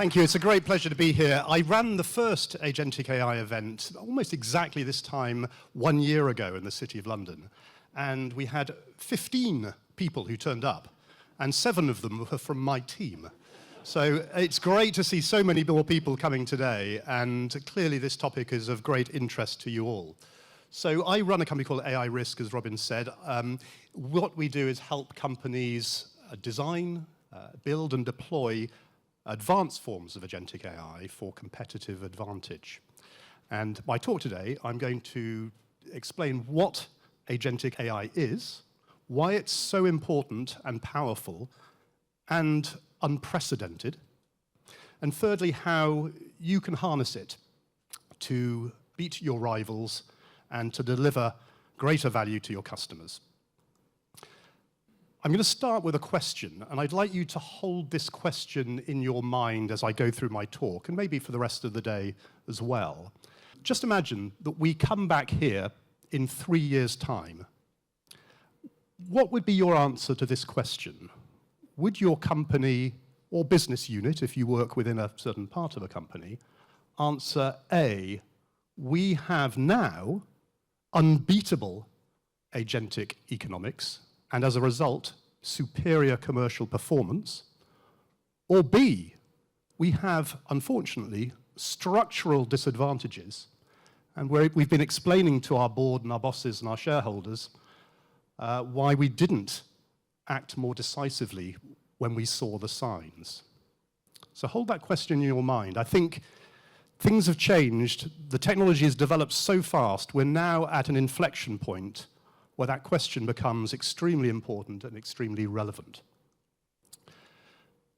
Thank you. It's a great pleasure to be here. I ran the first Agentic AI event almost exactly this time 1 year ago in the City of London. And we had 15 people who turned up, and 7 of them were from my team. So it's great to see so many more people coming today, and clearly this topic is of great interest to you all. So I run a company called AI Risk, as Robin said. What we do is help companies design, build and deploy advanced forms of agentic AI for competitive advantage. And my talk today, I'm going to explain what agentic AI is, why it's so important and powerful and unprecedented, and thirdly, how you can harness it to beat your rivals and to deliver greater value to your customers. I'm going to start with a question, and I'd like you to hold this question in your mind as I go through my talk, and maybe for the rest of the day as well. Just imagine that we come back here in 3 years' time. What would be your answer to this question? Would your company or business unit, if you work within a certain part of a company, answer A, we have now unbeatable agentic economics, and as a result, superior commercial performance, or B, we have, unfortunately, structural disadvantages, and we've been explaining to our board and our bosses and our shareholders why we didn't act more decisively when we saw the signs. So hold that question in your mind. I think things have changed. The technology has developed so fast, we're now at an inflection point where that question becomes extremely important and extremely relevant.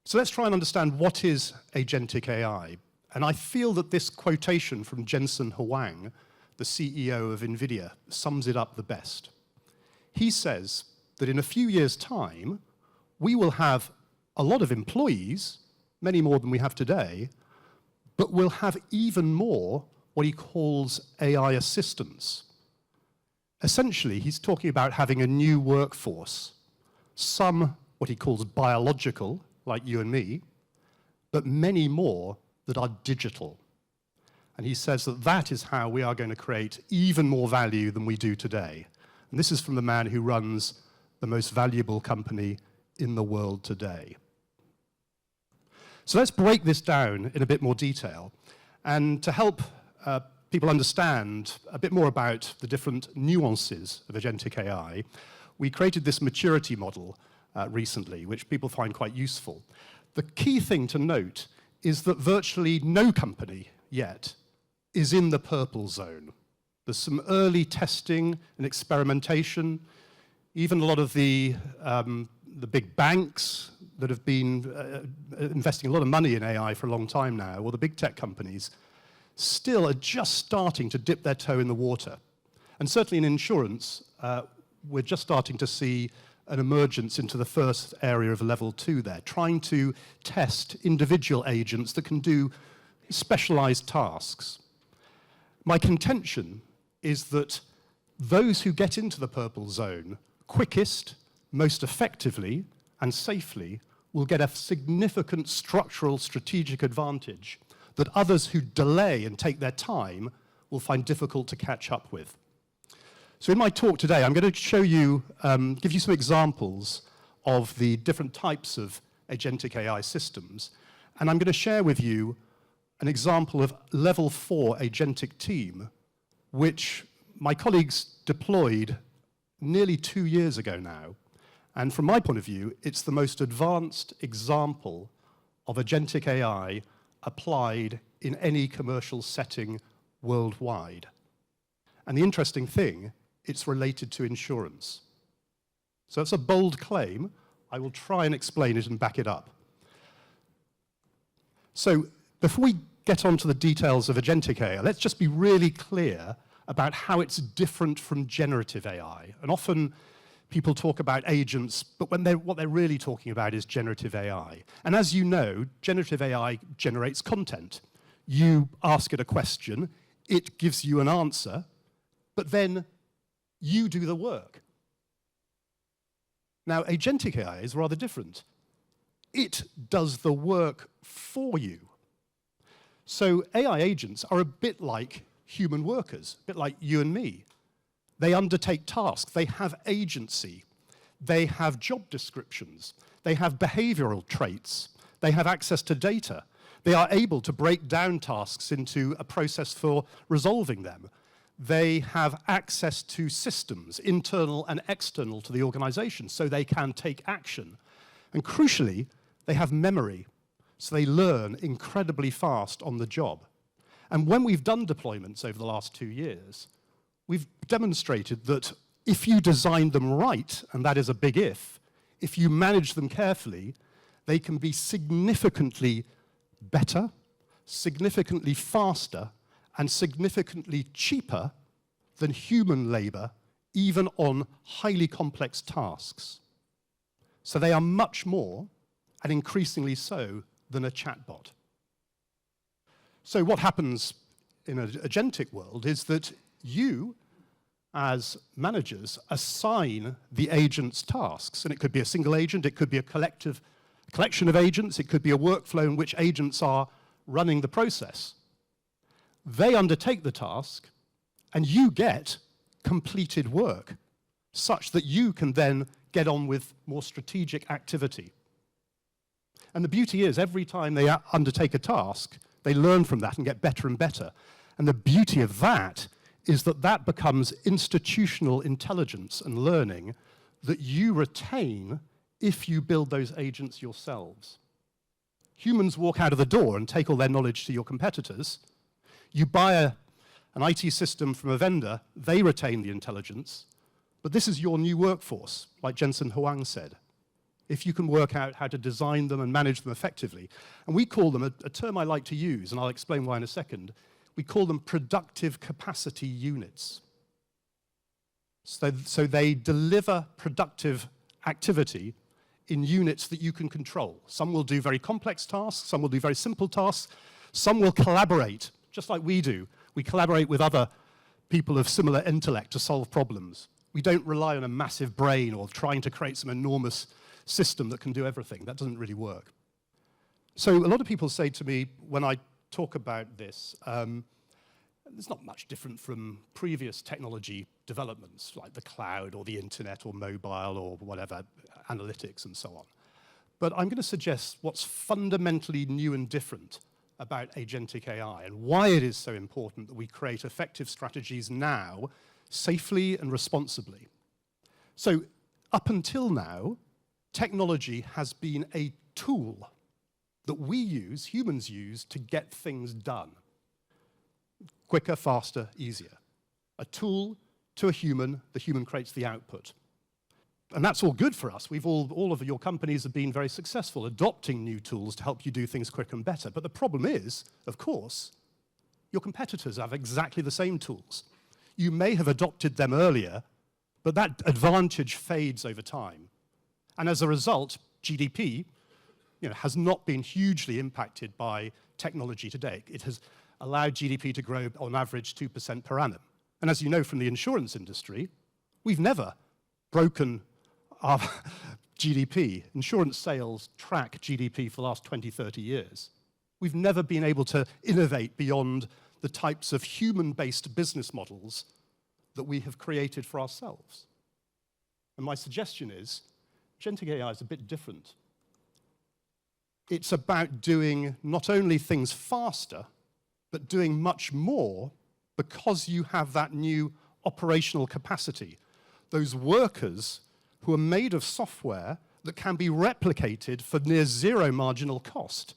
So let's try and understand what is agentic AI. And I feel that this quotation from Jensen Huang, the CEO of NVIDIA, sums it up the best. He says that in a few years' time, we will have a lot of employees, many more than we have today, but we'll have even more what he calls AI assistants. Essentially, he's talking about having a new workforce, some what he calls biological, like you and me, but many more that are digital. And he says that that is how we are going to create even more value than we do today. And this is from the man who runs the most valuable company in the world today. So let's break this down in a bit more detail. And to help people understand a bit more about the different nuances of agentic AI, we created this maturity model recently, which people find quite useful. The key thing to note is that virtually no company yet is in the purple zone. There's some early testing and experimentation. Even a lot of the big banks that have been investing a lot of money in AI for a long time now, or the big tech companies, still are just starting to dip their toe in the water. And certainly in insurance, we're just starting to see an emergence into the first area of level 2 there, trying to test individual agents that can do specialized tasks. My contention is that those who get into the purple zone quickest, most effectively, and safely will get a significant structural strategic advantage that others who delay and take their time will find difficult to catch up with. So in my talk today, I'm going to show you, give you some examples of the different types of agentic AI systems, and I'm going to share with you an example of level 4 agentic team, which my colleagues deployed nearly 2 years ago now. And from my point of view, it's the most advanced example of agentic AI applied in any commercial setting worldwide. And the interesting thing, it's related to insurance. So it's a bold claim. I will try and explain it and back it up. So before we get on to the details of agentic AI, let's just be really clear about how it's different from generative AI. And often people talk about agents, but what they're really talking about is generative AI. And as you know, generative AI generates content. You ask it a question, it gives you an answer, but then you do the work. Now, agentic AI is rather different. It does the work for you. So AI agents are a bit like human workers, a bit like you and me. They undertake tasks, they have agency, they have job descriptions, they have behavioral traits, they have access to data. They are able to break down tasks into a process for resolving them. They have access to systems, internal and external to the organization, so they can take action. And crucially, they have memory, so they learn incredibly fast on the job. And when we've done deployments over the last 2 years, we've demonstrated that if you design them right, and that is a big if you manage them carefully, they can be significantly better, significantly faster, and significantly cheaper than human labor, even on highly complex tasks. So they are much more, and increasingly so, than a chatbot. So what happens in an agentic world is that you, as managers, assign the agents tasks. And it could be a single agent, it could be a collection of agents, it could be a workflow in which agents are running the process. They undertake the task, and you get completed work, such that you can then get on with more strategic activity. And the beauty is, every time they undertake a task, they learn from that and get better and better. And the beauty of that is that that becomes institutional intelligence and learning that you retain if you build those agents yourselves. Humans walk out of the door and take all their knowledge to your competitors. You buy an IT system from a vendor, they retain the intelligence, but this is your new workforce, like Jensen Huang said. If you can work out how to design them and manage them effectively. And we call them, a term I like to use, and I'll explain why in a second, we call them productive capacity units. So they deliver productive activity in units that you can control. Some will do very complex tasks, some will do very simple tasks, some will collaborate, just like we do. We collaborate with other people of similar intellect to solve problems. We don't rely on a massive brain or trying to create some enormous system that can do everything. That doesn't really work. So a lot of people say to me when I talk about this, it's not much different from previous technology developments like the cloud or the internet or mobile or whatever, analytics and so on. But I'm going to suggest what's fundamentally new and different about agentic AI and why it is so important that we create effective strategies now, safely and responsibly. So up until now, technology has been a tool that we use, humans use, to get things done. Quicker, faster, easier. A tool to a human, the human creates the output. And that's all good for us. All of your companies have been very successful adopting new tools to help you do things quicker and better. But the problem is, of course, your competitors have exactly the same tools. You may have adopted them earlier, but that advantage fades over time. And as a result, GDP has not been hugely impacted by technology today. It has allowed GDP to grow on average 2% per annum. And as you know from the insurance industry, we've never broken our GDP. Insurance sales track GDP for the last 20, 30 years. We've never been able to innovate beyond the types of human-based business models that we have created for ourselves. And my suggestion is, agentic AI is a bit different. It's about doing not only things faster, but doing much more because you have that new operational capacity. Those workers who are made of software that can be replicated for near zero marginal cost.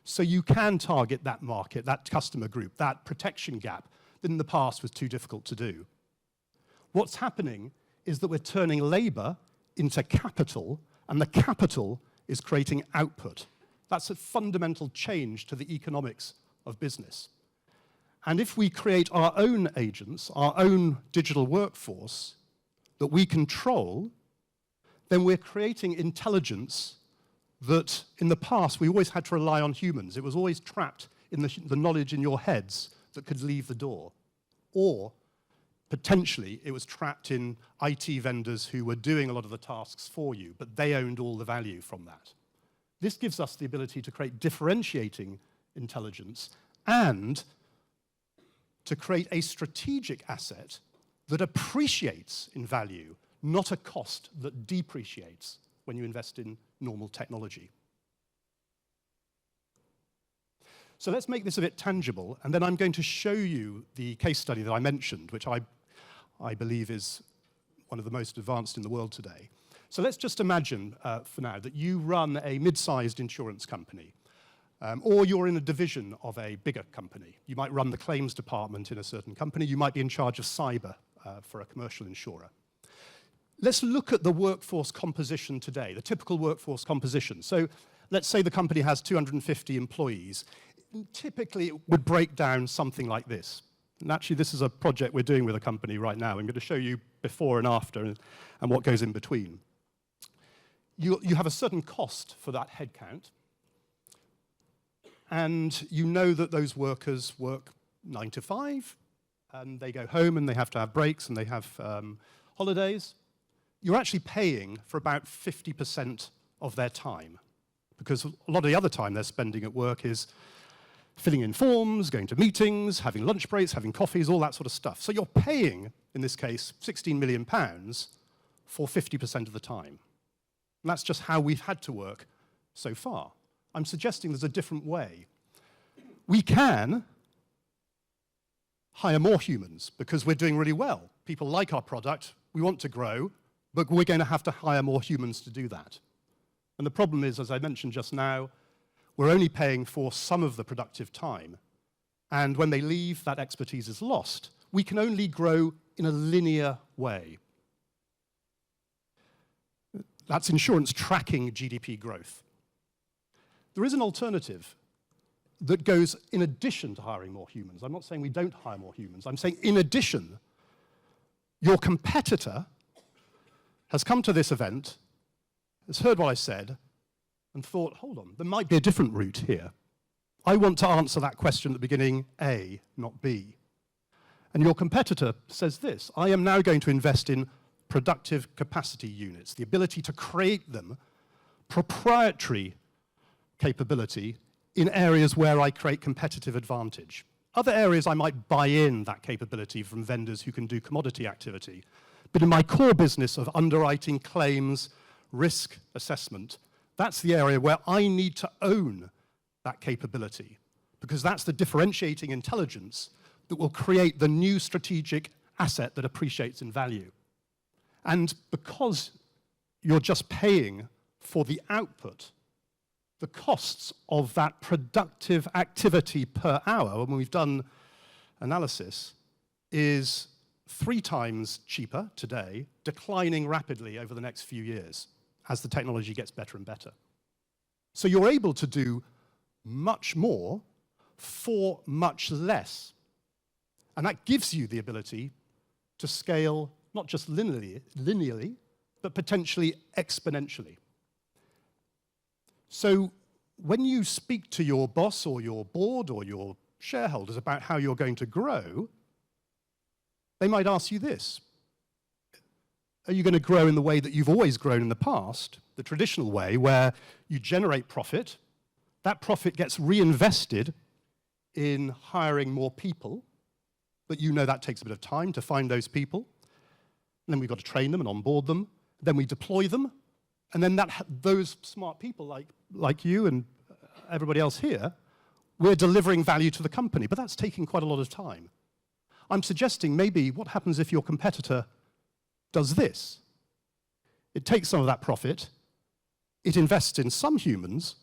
So you can target that market, that customer group, that protection gap that in the past was too difficult to do. What's happening is that we're turning labor into capital, and the capital is creating output. That's a fundamental change to the economics of business. And if we create our own agents, our own digital workforce that we control, then we're creating intelligence that in the past we always had to rely on humans. It was always trapped in the knowledge in your heads that could leave the door. Or potentially it was trapped in IT vendors who were doing a lot of the tasks for you, but they owned all the value from that. This gives us the ability to create differentiating intelligence and to create a strategic asset that appreciates in value, not a cost that depreciates when you invest in normal technology. So let's make this a bit tangible, and then I'm going to show you the case study that I mentioned, which I believe is one of the most advanced in the world today. So let's just imagine, for now, that you run a mid-sized insurance company, or you're in a division of a bigger company. You might run the claims department in a certain company. You might be in charge of cyber for a commercial insurer. Let's look at the workforce composition today, the typical workforce composition. So let's say the company has 250 employees. Typically, it would break down something like this. And actually, this is a project we're doing with a company right now. I'm going to show you before and after and what goes in between. You have a certain cost for that headcount, and you know that those workers work 9 to 5, and they go home and they have to have breaks and they have holidays. You're actually paying for about 50% of their time, because a lot of the other time they're spending at work is filling in forms, going to meetings, having lunch breaks, having coffees, all that sort of stuff. So you're paying, in this case, £16 million for 50% of the time. And that's just how we've had to work so far. I'm suggesting there's a different way. We can hire more humans because we're doing really well. People like our product, we want to grow, but we're going to have to hire more humans to do that. And the problem is, as I mentioned just now, we're only paying for some of the productive time. And when they leave, that expertise is lost. We can only grow in a linear way. That's insurance tracking GDP growth. There is an alternative that goes in addition to hiring more humans. I'm not saying we don't hire more humans. I'm saying in addition, your competitor has come to this event, has heard what I said, and thought, hold on, there might be a different route here. I want to answer that question at the beginning, A, not B. And your competitor says this: I am now going to invest in productive capacity units, the ability to create them, proprietary capability in areas where I create competitive advantage. Other areas I might buy in that capability from vendors who can do commodity activity. But in my core business of underwriting, claims, risk assessment, that's the area where I need to own that capability, because that's the differentiating intelligence that will create the new strategic asset that appreciates in value. And because you're just paying for the output, the costs of that productive activity per hour, when we've done analysis, is 3 times cheaper today, declining rapidly over the next few years as the technology gets better and better. So you're able to do much more for much less. And that gives you the ability to scale not just linearly, but potentially exponentially. So when you speak to your boss or your board or your shareholders about how you're going to grow, they might ask you this: are you going to grow in the way that you've always grown in the past, the traditional way, where you generate profit, that profit gets reinvested in hiring more people, but you know that takes a bit of time to find those people, and then we've got to train them and onboard them, then we deploy them, and then those smart people like you and everybody else here, we're delivering value to the company, but that's taking quite a lot of time. I'm suggesting maybe what happens if your competitor does this. It takes some of that profit, it invests in some humans,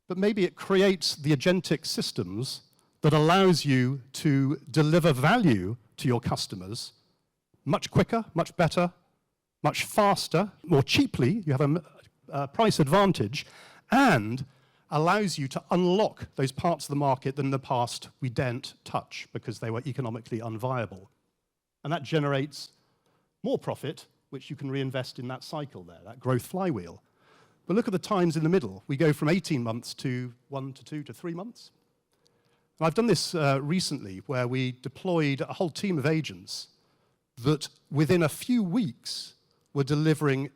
but maybe it creates the agentic systems that allows you to deliver value to your customers much quicker, much better, much faster, more cheaply. You have a price advantage, and allows you to unlock those parts of the market that in the past we daren't touch because they were economically unviable. And that generates more profit, which you can reinvest in that cycle there, that growth flywheel. But look at the times in the middle. We go from 18 months to 1 to 2 to 3 months. And I've done this recently, where we deployed a whole team of agents that within a few weeks were delivering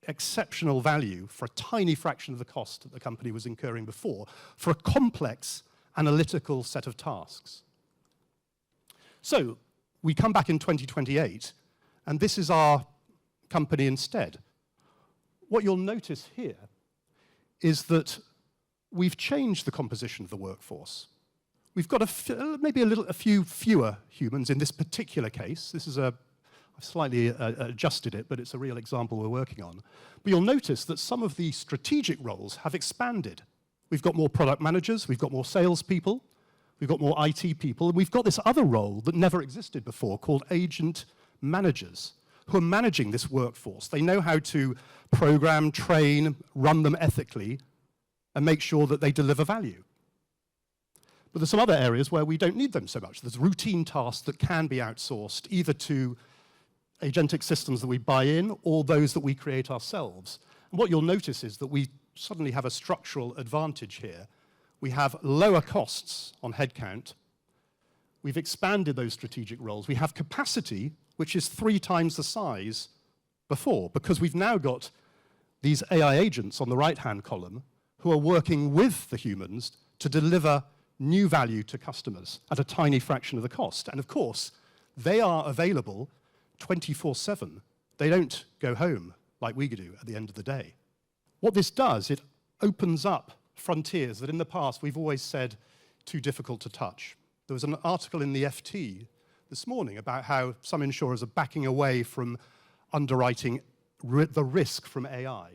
exceptional value for a tiny fraction of the cost that the company was incurring before, for a complex analytical set of tasks. So we come back in 2028, and this is our company instead. What you'll notice here is that we've changed the composition of the workforce. We've got maybe a few fewer humans in this particular case. This is I've slightly adjusted it, but it's a real example we're working on. But you'll notice that some of the strategic roles have expanded. We've got more product managers, we've got more salespeople, we've got more IT people, and we've got this other role that never existed before called agent managers, who are managing this workforce. They know how to program, train, run them ethically, and make sure that they deliver value. But there's some other areas where we don't need them so much. There's routine tasks that can be outsourced, either to agentic systems that we buy in or those that we create ourselves. And what you'll notice is that we suddenly have a structural advantage here. We have lower costs on headcount. We've expanded those strategic roles. We have capacity, which is 3 times the size before, because we've now got these AI agents on the right-hand column who are working with the humans to deliver new value to customers at a tiny fraction of the cost. And of course, they are available 24/7. They don't go home like we do at the end of the day. What this does, it opens up frontiers that in the past we've always said too difficult to touch. There was an article in the FT this morning about how some insurers are backing away from underwriting the risk from AI.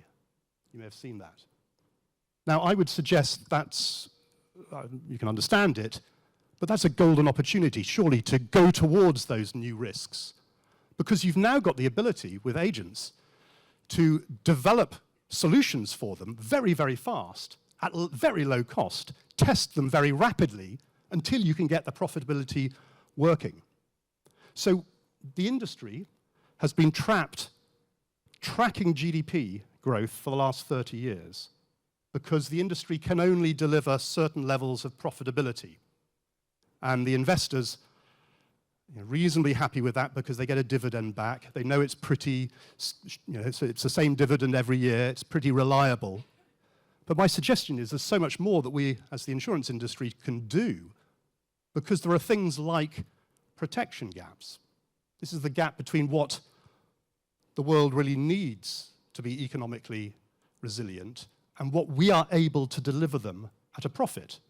You may have seen that. Now, I would suggest that's, you can understand it, but that's a golden opportunity, surely, to go towards those new risks. Because you've now got the ability with agents to develop solutions for them very, very fast, at very low cost, test them very rapidly until you can get the profitability working. So the industry has been tracking GDP growth for the last 30 years because the industry can only deliver certain levels of profitability. And the investors are reasonably happy with that because they get a dividend back. They know it's pretty, it's the same dividend every year. It's pretty reliable. But my suggestion is there's so much more that we, as the insurance industry, can do because there are things like protection gaps. This is the gap between what the world really needs to be economically resilient and what we are able to deliver them at a profit.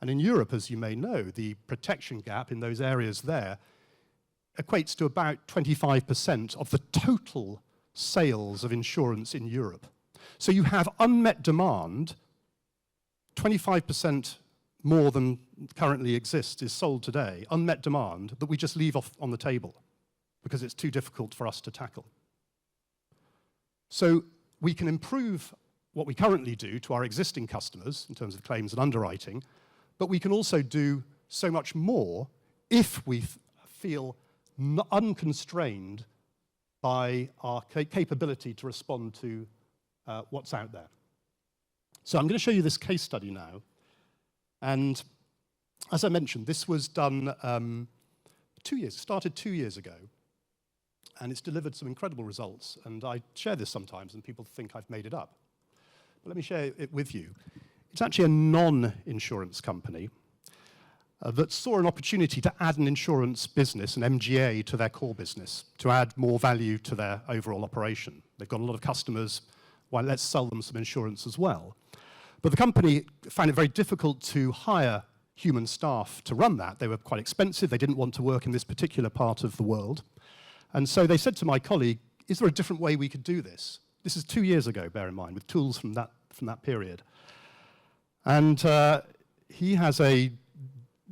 And in Europe, as you may know, the protection gap in those areas there equates to about 25% of the total sales of insurance in Europe. So you have unmet demand, 25% more than currently exists is sold today, unmet demand that we just leave off on the table because it's too difficult for us to tackle. So we can improve what we currently do to our existing customers in terms of claims and underwriting, but we can also do so much more if we feel unconstrained by our capability to respond to what's out there. So I'm going to show you this case study now. And as I mentioned, this was done started 2 years ago. And it's delivered some incredible results. And I share this sometimes, and people think I've made it up. But let me share it with you. It's actually a non-insurance company that saw an opportunity to add an insurance business, an MGA, to their core business, to add more value to their overall operation. They've got a lot of customers. Why, let's sell them some insurance as well. But the company found it very difficult to hire human staff to run that. They were quite expensive. They didn't want to work in this particular part of the world. And so they said to my colleague, is there a different way we could do this? This is 2 years ago, bear in mind, with tools from that period. And he has a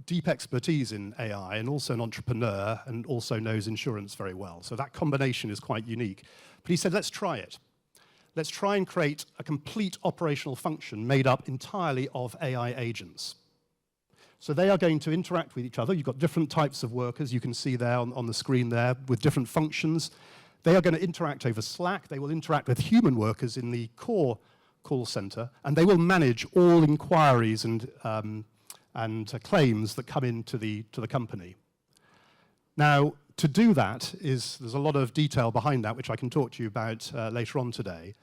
deep expertise in AI and also an entrepreneur and also knows insurance very well. So that combination is quite unique. But he said, let's try it. Let's try and create a complete operational function made up entirely of AI agents. So they are going to interact with each other. You've got different types of workers, you can see there on the screen there, with different functions. They are going to interact over Slack. They will interact with human workers in the core call center, and they will manage all inquiries and claims that come into the company. Now, to do that, there's a lot of detail behind that, which I can talk to you about later on today.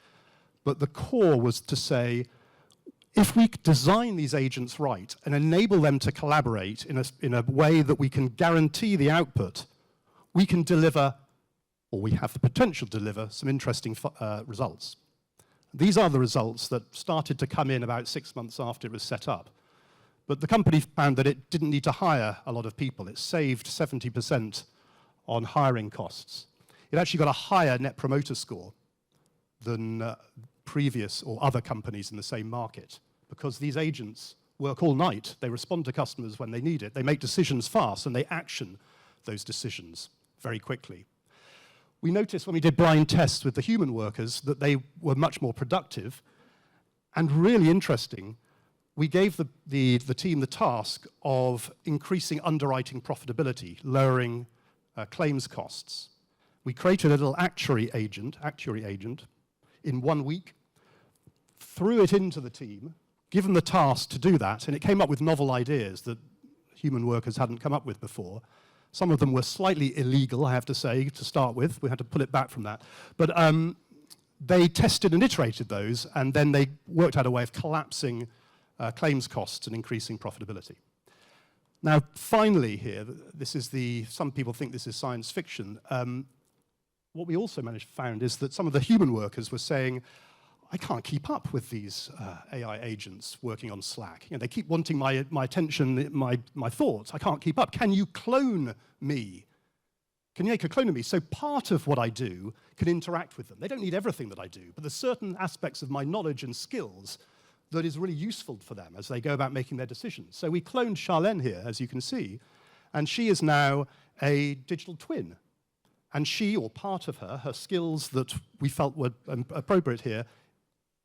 But the core was to say, If we design these agents right and enable them to collaborate in a way that we can guarantee the output, we can deliver, or we have the potential to deliver, some interesting results. These are the results that started to come in about 6 months after it was set up. But the company found that it didn't need to hire a lot of people. It saved 70% on hiring costs. It actually got a higher net promoter score than previous or other companies in the same market, because these agents work all night. They respond to customers when they need it. They make decisions fast, and they action those decisions very quickly. We noticed when we did blind tests with the human workers that they were much more productive. And really interesting, we gave the team the task of increasing underwriting profitability, lowering claims costs. We created a little actuary agent in 1 week, threw it into the team, given the task to do that, and it came up with novel ideas that human workers hadn't come up with before. Some of them were slightly illegal, I have to say, to start with. We had to pull it back from that. But they tested and iterated those, and then they worked out a way of collapsing claims costs and increasing profitability. Now, finally here, some people think this is science fiction. What we also found is that some of the human workers were saying, I can't keep up with these AI agents working on Slack. You know, they keep wanting my attention, my thoughts. I can't keep up. Can you clone me? Can you make a clone of me? So part of what I do can interact with them. They don't need everything that I do, but there's certain aspects of my knowledge and skills that is really useful for them as they go about making their decisions. So we cloned Charlene here, as you can see, and she is now a digital twin. And she, or part of her skills that we felt were appropriate here,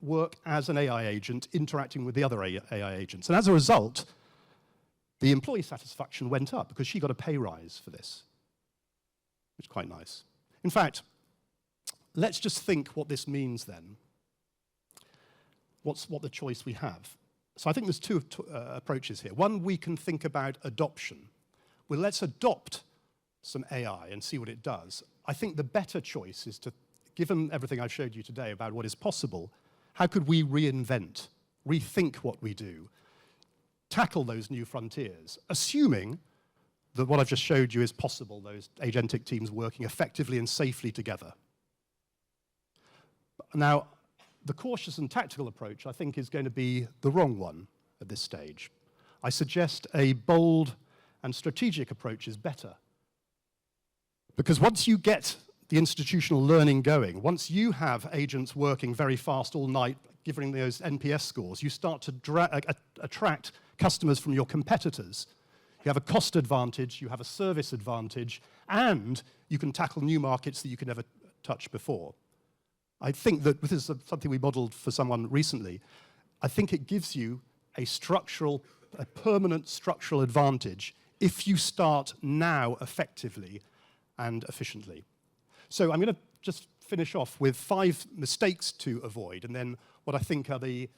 work as an AI agent interacting with the other AI agents. And as a result, the employee satisfaction went up because she got a pay rise for this, which is quite nice. In fact, let's just think what this means then. What the choice we have. So I think there's two approaches here. One, we can think about adoption. Well, let's adopt some AI and see what it does. I think the better choice is to, given everything I've showed you today about what is possible, how could we reinvent, rethink what we do, tackle those new frontiers, assuming that what I've just showed you is possible, those agentic teams working effectively and safely together. Now, the cautious and tactical approach, I think, is going to be the wrong one at this stage. I suggest a bold and strategic approach is better. Because once you get the institutional learning going, once you have agents working very fast all night, giving those NPS scores, you start to attract customers from your competitors. You have a cost advantage, you have a service advantage, and you can tackle new markets that you could never touch before. I think that this is something we modeled for someone recently. I think it gives you a permanent structural advantage if you start now effectively and efficiently. So I'm going to just finish off with 5 mistakes to avoid, and then what I think are the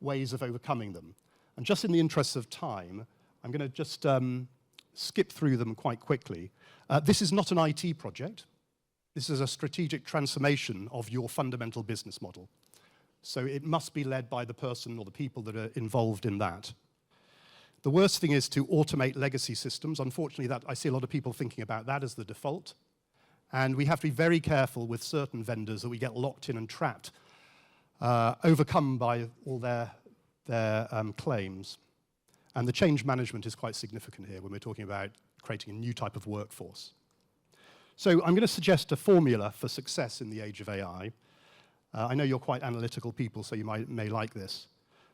ways of overcoming them. And just in the interests of time, I'm going to just skip through them quite quickly. This is not an IT project. This is a strategic transformation of your fundamental business model. So it must be led by the person or the people that are involved in that. The worst thing is to automate legacy systems. Unfortunately, I see a lot of people thinking about that as the default. And we have to be very careful with certain vendors that we get locked in and trapped, overcome by all their claims. And the change management is quite significant here when we're talking about creating a new type of workforce. So I'm going to suggest a formula for success in the age of AI. I know you're quite analytical people, so you may like this.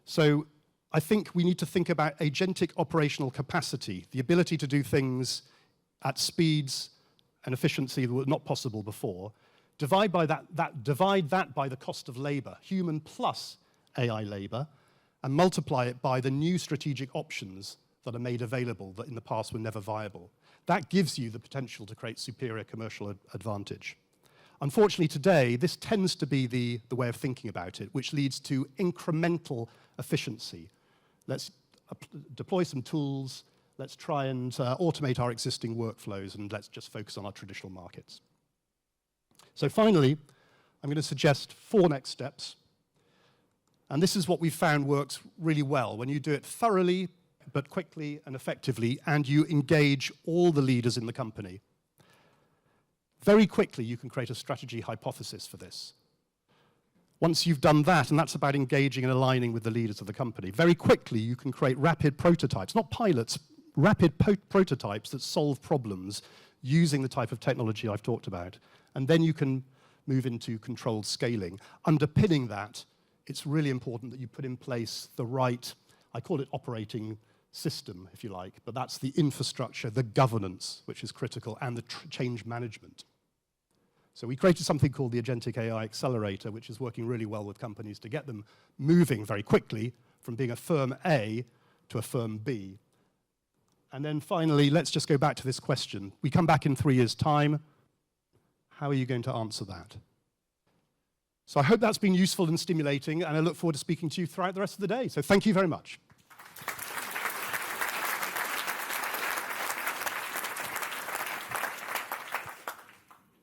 So I think we need to think about agentic operational capacity, the ability to do things at speeds and efficiency that were not possible before. Divide that by the cost of labor, human plus AI labor, and multiply it by the new strategic options that are made available that in the past were never viable. That gives you the potential to create superior commercial advantage. Unfortunately, today, this tends to be the way of thinking about it, which leads to incremental efficiency. Let's deploy some tools, let's try and automate our existing workflows, and let's just focus on our traditional markets. So finally, I'm going to suggest 4 next steps. And this is what we've found works really well. When you do it thoroughly, but quickly and effectively, and you engage all the leaders in the company. Very quickly, you can create a strategy hypothesis for this. Once you've done that, and that's about engaging and aligning with the leaders of the company, very quickly you can create rapid prototypes, not pilots, rapid prototypes that solve problems using the type of technology I've talked about. And then you can move into controlled scaling. Underpinning that, it's really important that you put in place the right, I call it operating system, if you like, but that's the infrastructure, the governance, which is critical, and the change management. So we created something called the Agentic AI Accelerator, which is working really well with companies to get them moving very quickly from being a firm A to a firm B. And then finally, let's just go back to this question. We come back in 3 years' time. How are you going to answer that? So I hope that's been useful and stimulating, and I look forward to speaking to you throughout the rest of the day. So thank you very much.